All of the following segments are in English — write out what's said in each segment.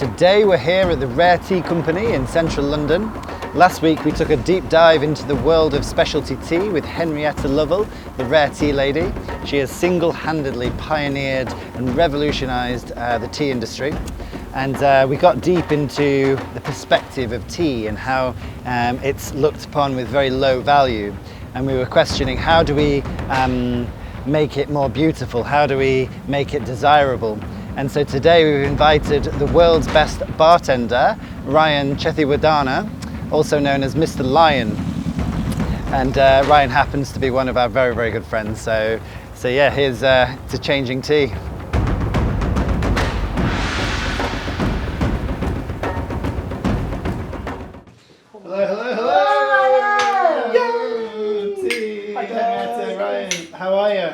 Today we're here at the Rare Tea Company in central London. Last week we took a deep dive into the world of specialty tea with Henrietta Lovell, the Rare Tea Lady. She has single-handedly pioneered and revolutionised the tea industry. And we got deep into the perspective of tea and how it's looked upon with very low value. And we were questioning, how do we make it more beautiful? How do we make it desirable? And so today we've invited the world's best bartender, Ryan Chetiyawardana, also known as Mr. Lyan. And Ryan happens to be one of our very, very good friends. So yeah, here's to Changing Tea. Hello, hello, hello! Yay! Tea! Hi, Ryan. How are you?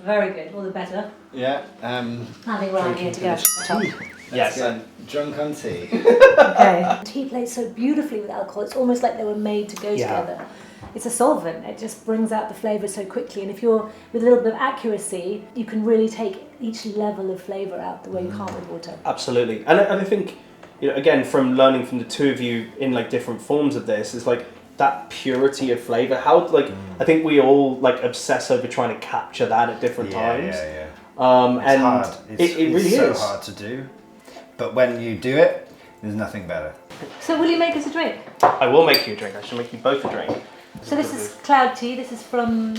Very good, all the better. Yeah. Having Ryan here to go. Yes, I'm drunk on tea. Okay. Tea plays so beautifully with alcohol. It's almost like they were made to go together. It's a solvent. It just brings out the flavour so quickly. And if you're with a little bit of accuracy, you can really take each level of flavour out the way you can't with water. Absolutely. And I think, you know, again, from learning from the two of you in like different forms of this, is like that purity of flavour. How I think we all like obsess over trying to capture that at different times. Yeah. It's and hard. It really is so is hard to do, but when you do it, there's nothing better. So will you make us a drink? I will make you a drink. I shall make you both a drink. So this is cloud tea. This is from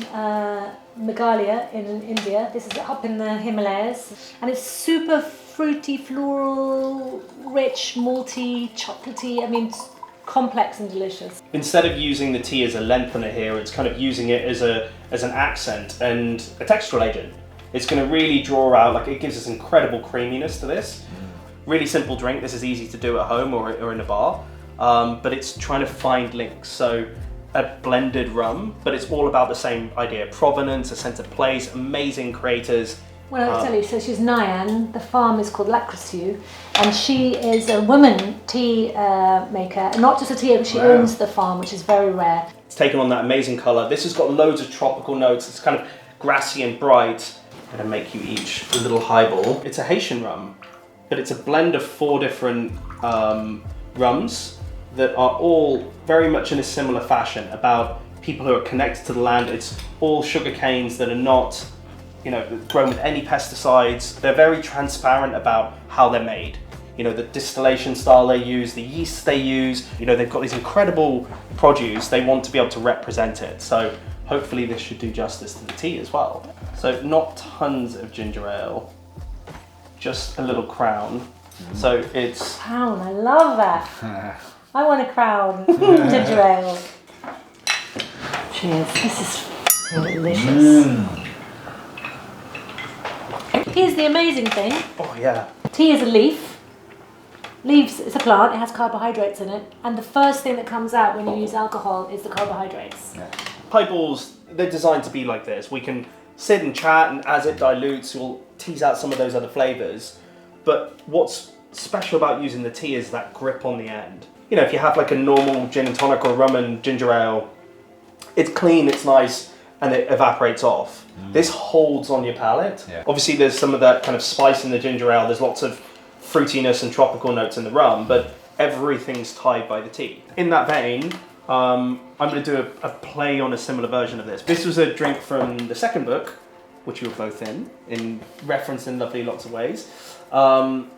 Meghalaya in India. This is up in the Himalayas, and it's super fruity, floral, rich, malty, chocolatey. I mean, it's complex and delicious. Instead of using the tea as a lengthener here, it's kind of using it as an accent and a textural agent. It's going to really draw out, like it gives us incredible creaminess to this. Really simple drink. This is easy to do at home or in a bar, but it's trying to find links. So a blended rum, but it's all about the same idea: provenance, a sense of place, amazing creators. Well, I'll tell you, so she's Lyan, the farm is called Lacrosse, and she is a woman tea maker, and not just a tea, but she owns the farm, which is very rare. It's taken on that amazing colour. This has got loads of tropical notes. It's kind of grassy and bright. I'm going to make you each a little highball. It's a Haitian rum, but it's a blend of 4 different rums that are all very much in a similar fashion, about people who are connected to the land. It's all sugar canes that are not, you know, grown with any pesticides. They're very transparent about how they're made. You know, the distillation style they use, the yeast they use, you know, they've got these incredible produce. They want to be able to represent it. So hopefully this should do justice to the tea as well. So not tons of ginger ale, just a little crown. So it's... Crown, I love that. I want a crown, ginger ale. Cheers, this is delicious. Here's the amazing thing. Oh yeah. Tea is a leaf. Leaves, it's a plant, it has carbohydrates in it, and the first thing that comes out when you use alcohol is the carbohydrates. Highballs, they're designed to be like this. We can sit and chat, and as it dilutes, we'll tease out some of those other flavours. But what's special about using the tea is that grip on the end. You know, if you have like a normal gin and tonic or rum and ginger ale, it's clean, it's nice, and it evaporates off. This holds on your palate. Obviously there's some of that kind of spice in the ginger ale, there's lots of fruitiness and tropical notes in the rum, but everything's tied by the tea. In that vein, I'm going to do a play on a similar version of this. This was a drink from the second book, which you were both in referenced in lovely lots of ways,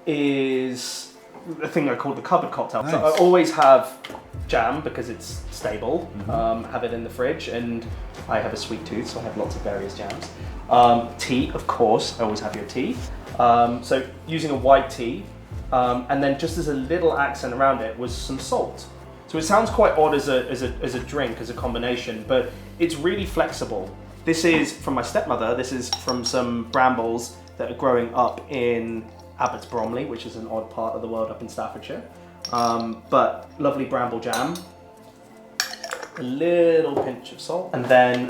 is a thing I call the cupboard cocktail. Nice. So I always have jam because it's stable, have it in the fridge, and I have a sweet tooth, so I have lots of various jams. Tea, of course, I always have your tea. So using a white tea, and then just as a little accent around it was some salt. So it sounds quite odd as a drink, as a combination, but it's really flexible. This is from my stepmother. This is from some brambles that are growing up in Abbots Bromley, which is an odd part of the world up in Staffordshire. But lovely bramble jam, a little pinch of salt, and then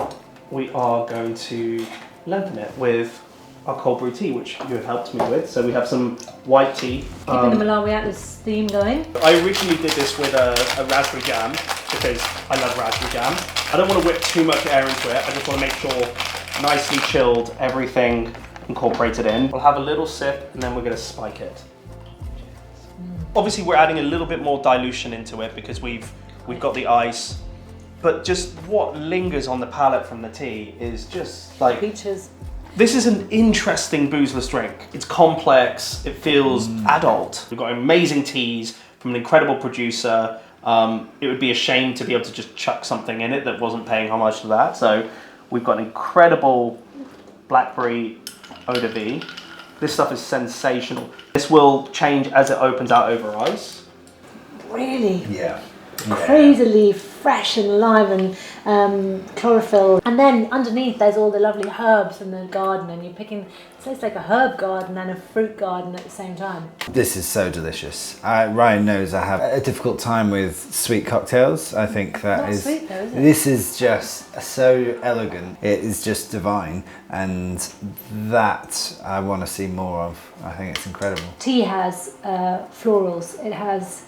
we are going to lengthen it with our cold brew tea, which you have helped me with. So we have some white tea. Keeping the Malawi Atlas theme going. I originally did this with a raspberry jam because I love raspberry jam. I don't want to whip too much air into it. I just want to make sure nicely chilled, everything incorporated in. We'll have a little sip and then we're going to spike it. Obviously, we're adding a little bit more dilution into it because we've got the ice. But just what lingers on the palate from the tea is just like... Peaches. This is an interesting boozeless drink. It's complex, it feels adult. We've got amazing teas from an incredible producer. It would be a shame to be able to just chuck something in it that wasn't paying homage to that. So we've got an incredible Blackberry Odavi. This stuff is sensational. This will change as it opens out over ice. Really? Yeah. Crazily fresh and alive and chlorophyll. And then underneath there's all the lovely herbs from the garden, and you're picking, so it's like a herb garden and a fruit garden at the same time. This is so delicious. Ryan knows I have a difficult time with sweet cocktails. I think that Not is... sweet though, is it? This is just so elegant. It is just divine, and that I want to see more of. I think it's incredible. Tea has florals, it has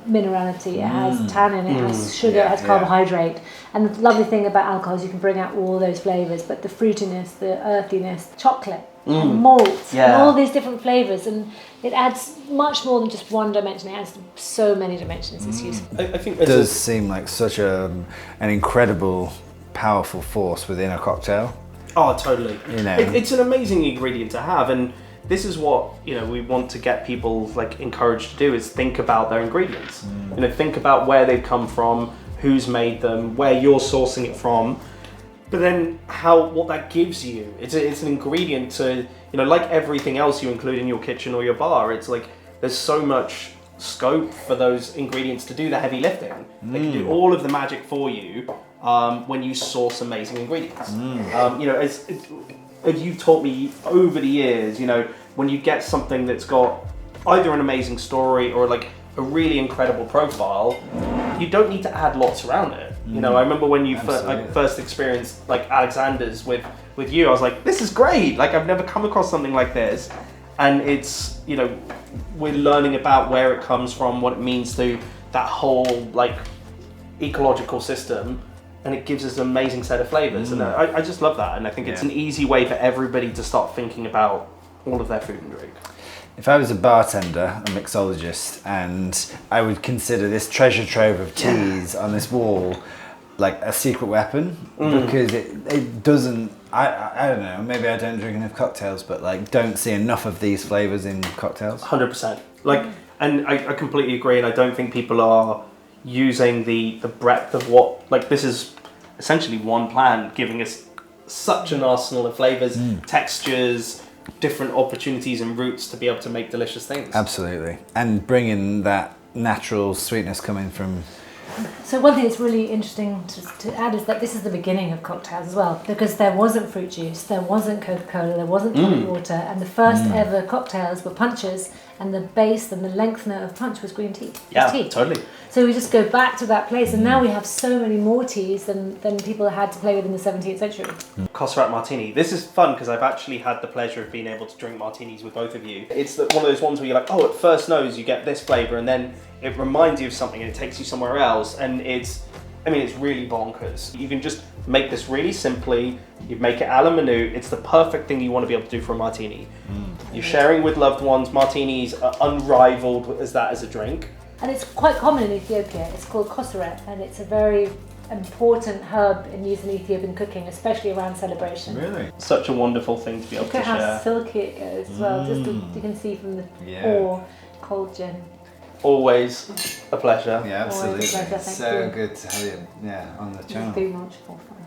minerality, it has tannin, it has sugar, it has carbohydrate. And the lovely thing about alcohol is you can bring out all those flavours, but the fruitiness, the earthiness, chocolate, and malt, and all these different flavours, and it adds much more than just one dimension, it adds so many dimensions, it's useful. I think It does seem like such an incredible, powerful force within a cocktail. Oh, totally. You know. It's an amazing ingredient to have, and this is what, you know, we want to get people like encouraged to do, is think about their ingredients. You know, think about where they've come from, who's made them, where you're sourcing it from, but then what that gives you. It's an ingredient to, you know, like everything else you include in your kitchen or your bar. It's like there's so much scope for those ingredients to do the heavy lifting. They can do all of the magic for you when you source amazing ingredients. You know, as you've taught me over the years, you know, when you get something that's got either an amazing story or like a really incredible profile, you don't need to add lots around it. You know, I remember when you first experienced like Alexander's with you, I was like, this is great. Like, I've never come across something like this. And it's, you know, we're learning about where it comes from, what it means to that whole like ecological system. And it gives us an amazing set of flavours. And I just love that. And I think it's an easy way for everybody to start thinking about all of their food and drink. If I was a bartender, a mixologist, and I would consider this treasure trove of teas on this wall like a secret weapon, because it doesn't, I don't know, maybe I don't drink enough cocktails, but like don't see enough of these flavours in cocktails. 100%. Like, and I completely agree, and I don't think people are using the breadth of what, like, this is essentially one plant giving us such an arsenal of flavours, textures, different opportunities and routes to be able to make delicious things. Absolutely. And bringing that natural sweetness coming from... So one thing that's really interesting to add is that this is the beginning of cocktails as well, because there wasn't fruit juice, there wasn't Coca-Cola, there wasn't tonic water, and the first ever cocktails were punches, and the base and the lengthener of punch was green tea. Yeah, tea. totally. So we just go back to that place, and now we have so many more teas than people had to play with in the 17th century. Cossaret martini. This is fun because I've actually had the pleasure of being able to drink martinis with both of you. It's one of those ones where you're like, oh, at first nose you get this flavour, and then it reminds you of something and it takes you somewhere else, and it's really bonkers. You can just make this really simply, you make it a la minute, it's the perfect thing you want to be able to do for a martini. You're sharing with loved ones, martinis are unrivaled as a drink. And it's quite common in Ethiopia. It's called Cossaret, and it's a very important herb in use in Ethiopian cooking, especially around celebration. Really? Such a wonderful thing to be able Look to at share. how silky it goes as well. Just you can see from the pour, cold gin. Always a pleasure. Yeah, absolutely. Always a pleasure, thank So you. good to have you on the channel. It's been much more fun.